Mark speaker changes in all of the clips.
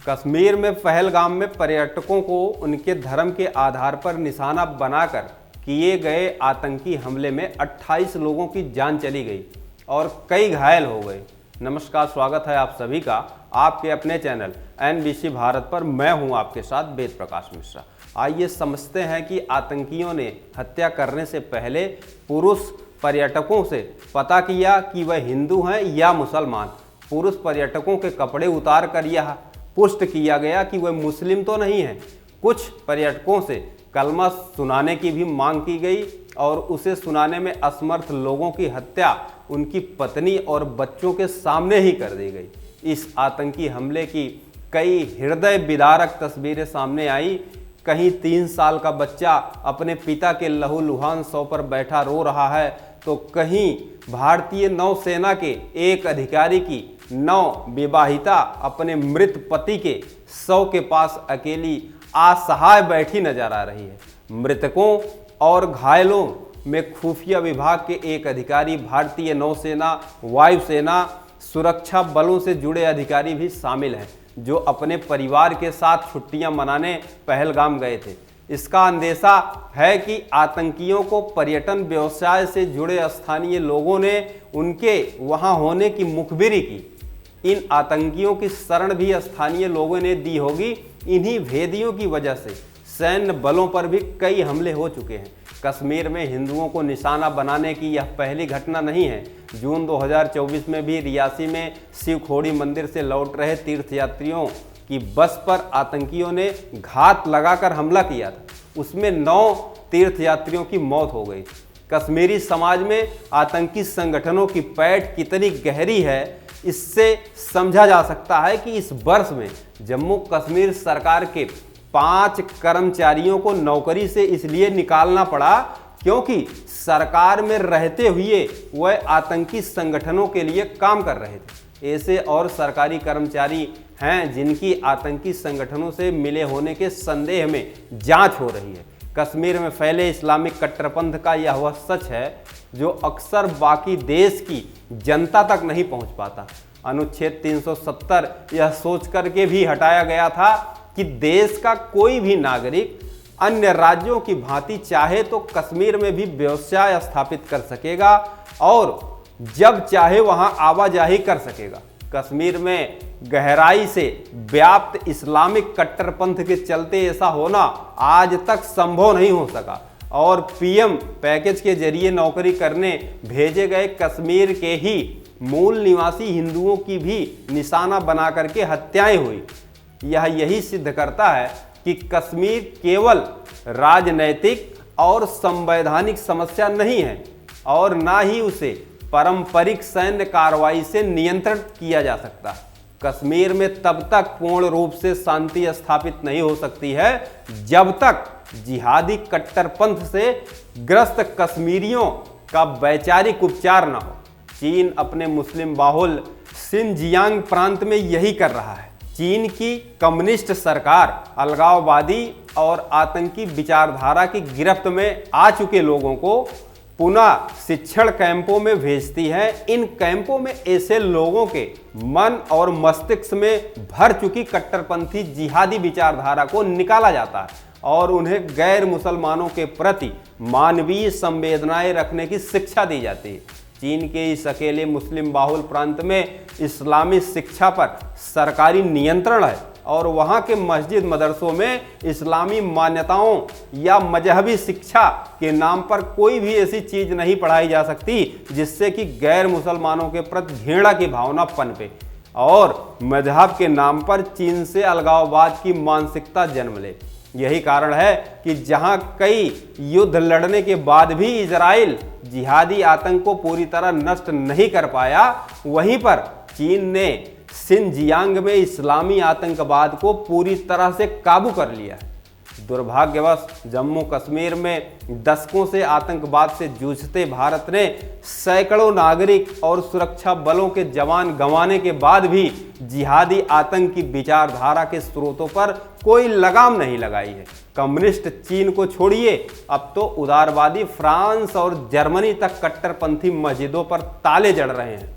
Speaker 1: कश्मीर में पहलगाम में पर्यटकों को उनके धर्म के आधार पर निशाना बनाकर किए गए आतंकी हमले में 28 लोगों की जान चली गई और कई घायल हो गए। नमस्कार, स्वागत है आप सभी का आपके अपने चैनल NBC भारत पर। मैं हूं आपके साथ वेद प्रकाश मिश्रा। आइए समझते हैं कि आतंकियों ने हत्या करने से पहले पुरुष पर्यटकों से पता किया कि वह हिंदू हैं या मुसलमान। पुरुष पर्यटकों के कपड़े उतार कर यह पुष्ट किया गया कि वह मुस्लिम तो नहीं है। कुछ पर्यटकों से कलमा सुनाने की भी मांग की गई और उसे सुनाने में असमर्थ लोगों की हत्या उनकी पत्नी और बच्चों के सामने ही कर दी गई। इस आतंकी हमले की कई हृदय विदारक तस्वीरें सामने आई। कहीं 3 साल का बच्चा अपने पिता के लहूलुहान शव पर बैठा रो रहा है, तो कहीं भारतीय नौसेना के एक अधिकारी की नवविवाहिता अपने मृत पति के शव के पास अकेली असहाय बैठी नजर आ रही है। मृतकों और घायलों में खुफिया विभाग के एक अधिकारी, भारतीय नौसेना, वायुसेना, सुरक्षा बलों से जुड़े अधिकारी भी शामिल हैं, जो अपने परिवार के साथ छुट्टियां मनाने पहलगाम गए थे। इसका अंदेशा है कि आतंकियों को पर्यटन व्यवसाय से जुड़े स्थानीय लोगों ने उनके वहां होने की मुखबिरी की। इन आतंकियों की शरण भी स्थानीय लोगों ने दी होगी। इन्हीं भेदियों की वजह से सैन्य बलों पर भी कई हमले हो चुके हैं। कश्मीर में हिंदुओं को निशाना बनाने की यह पहली घटना नहीं है। जून 2024 में भी रियासी में शिवखोड़ी मंदिर से लौट रहे तीर्थयात्रियों की बस पर आतंकियों ने घात लगाकर हमला किया था। उसमें 9 तीर्थयात्रियों की मौत हो गई। कश्मीरी समाज में आतंकी संगठनों की पैठ कितनी गहरी है, इससे समझा जा सकता है कि इस वर्ष में जम्मू कश्मीर सरकार के 5 कर्मचारियों को नौकरी से इसलिए निकालना पड़ा क्योंकि सरकार में रहते हुए वह आतंकी संगठनों के लिए काम कर रहे थे। ऐसे और सरकारी कर्मचारी हैं जिनकी आतंकी संगठनों से मिले होने के संदेह में जांच हो रही है। कश्मीर में फैले इस्लामिक कट्टरपंथ का यह वह सच है जो अक्सर बाकी देश की जनता तक नहीं पहुंच पाता। अनुच्छेद 370 यह सोच करके भी हटाया गया था कि देश का कोई भी नागरिक अन्य राज्यों की भांति चाहे तो कश्मीर में भी व्यवसाय स्थापित कर सकेगा और जब चाहे वहां आवाजाही कर सकेगा। कश्मीर में गहराई से व्याप्त इस्लामिक कट्टरपंथ के चलते ऐसा होना आज तक संभव नहीं हो सका और पीएम पैकेज के जरिए नौकरी करने भेजे गए कश्मीर के ही मूल निवासी हिंदुओं की भी निशाना बना करके हत्याएं हुई। यह यही सिद्ध करता है कि कश्मीर केवल राजनैतिक और संवैधानिक समस्या नहीं है और ना ही उसे पारंपरिक सैन्य कार्रवाई से नियंत्रित किया जा सकता। कश्मीर में तब तक पूर्ण रूप से शांति स्थापित नहीं हो सकती है जब तक जिहादी कट्टरपंथ से ग्रस्त कश्मीरियों का वैचारिक उपचार न हो। चीन अपने मुस्लिम बाहुल सिनजियांग प्रांत में यही कर रहा है। चीन की कम्युनिस्ट सरकार अलगाववादी और आतंकी विचारधारा की गिरफ्त में आ चुके लोगों को पुनः शिक्षण कैंपों में भेजती है। इन कैंपों में ऐसे लोगों के मन और मस्तिष्क में भर चुकी कट्टरपंथी जिहादी विचारधारा को निकाला जाता है और उन्हें गैर मुसलमानों के प्रति मानवीय संवेदनाएं रखने की शिक्षा दी जाती है। चीन के इस अकेले मुस्लिम बाहुल प्रांत में इस्लामी शिक्षा पर सरकारी नियंत्रण है और वहाँ के मस्जिद मदरसों में इस्लामी मान्यताओं या मजहबी शिक्षा के नाम पर कोई भी ऐसी चीज़ नहीं पढ़ाई जा सकती जिससे कि गैर मुसलमानों के प्रति घृणा की भावना पनपे और मजहब के नाम पर चीन से अलगाववाद की मानसिकता जन्म ले। यही कारण है कि जहां कई युद्ध लड़ने के बाद भी इजराइल जिहादी आतंक को पूरी तरह नष्ट नहीं कर पाया, वहीं पर चीन ने सिनजियांग में इस्लामी आतंकवाद को पूरी तरह से काबू कर लिया है। दुर्भाग्यवश जम्मू कश्मीर में दशकों से आतंकवाद से जूझते भारत ने सैकड़ों नागरिक और सुरक्षा बलों के जवान गंवाने के बाद भी जिहादी आतंक की विचारधारा के स्रोतों पर कोई लगाम नहीं लगाई है। कम्युनिस्ट चीन को छोड़िए, अब तो उदारवादी फ्रांस और जर्मनी तक कट्टरपंथी मस्जिदों पर ताले जड़ रहे हैं,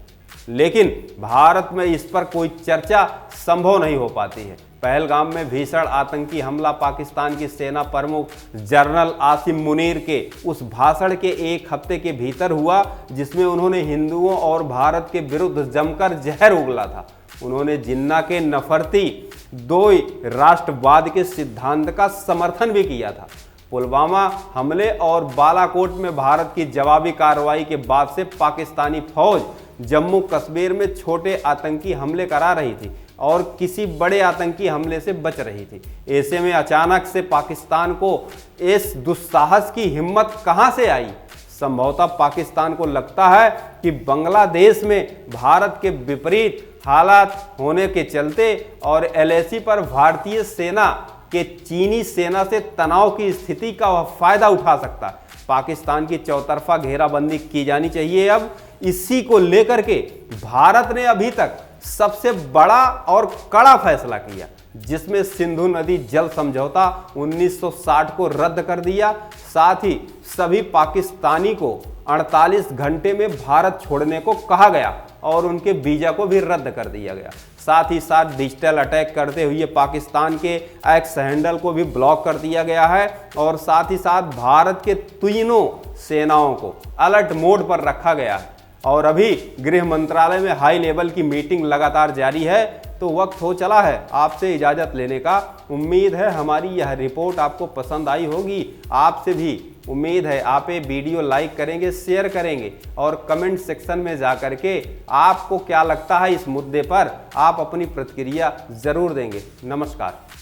Speaker 1: लेकिन भारत में इस पर कोई चर्चा संभव नहीं हो पाती है। पहलगाम में भीषण आतंकी हमला पाकिस्तान की सेना प्रमुख जनरल आसिम मुनीर के उस भाषण के एक हफ्ते के भीतर हुआ जिसमें उन्होंने हिंदुओं और भारत के विरुद्ध जमकर जहर उगला था। उन्होंने जिन्ना के नफरती दो राष्ट्रवाद के सिद्धांत का समर्थन भी किया था। पुलवामा हमले और बालाकोट में भारत की जवाबी कार्रवाई के बाद से पाकिस्तानी फौज जम्मू कश्मीर में छोटे आतंकी हमले करा रही थी और किसी बड़े आतंकी हमले से बच रही थी। ऐसे में अचानक से पाकिस्तान को इस दुस्साहस की हिम्मत कहां से आई? संभवतः पाकिस्तान को लगता है कि बांग्लादेश में भारत के विपरीत हालात होने के चलते और LAC पर भारतीय सेना के चीनी सेना से तनाव की स्थिति का वह फायदा उठा सकता है। पाकिस्तान की चौतरफा घेराबंदी की जानी चाहिए। अब इसी को लेकर के भारत ने अभी तक सबसे बड़ा और कड़ा फैसला किया, जिसमें सिंधु नदी जल समझौता 1960 को रद्द कर दिया। साथ ही सभी पाकिस्तानी को 48 घंटे में भारत छोड़ने को कहा गया और उनके वीजा को भी रद्द कर दिया गया। साथ ही साथ डिजिटल अटैक करते हुए पाकिस्तान के एक्स हैंडल को भी ब्लॉक कर दिया गया है और साथ ही साथ भारत के तीनों सेनाओं को अलर्ट मोड पर रखा गया है। और अभी गृह मंत्रालय में हाई लेवल की मीटिंग लगातार जारी है, तो वक्त हो चला है आपसे इजाज़त लेने का। उम्मीद है हमारी यह रिपोर्ट आपको पसंद आई होगी। आपसे भी उम्मीद है आप ये वीडियो लाइक करेंगे, शेयर करेंगे और कमेंट सेक्शन में जा कर के आपको क्या लगता है इस मुद्दे पर आप अपनी प्रतिक्रिया ज़रूर देंगे। नमस्कार।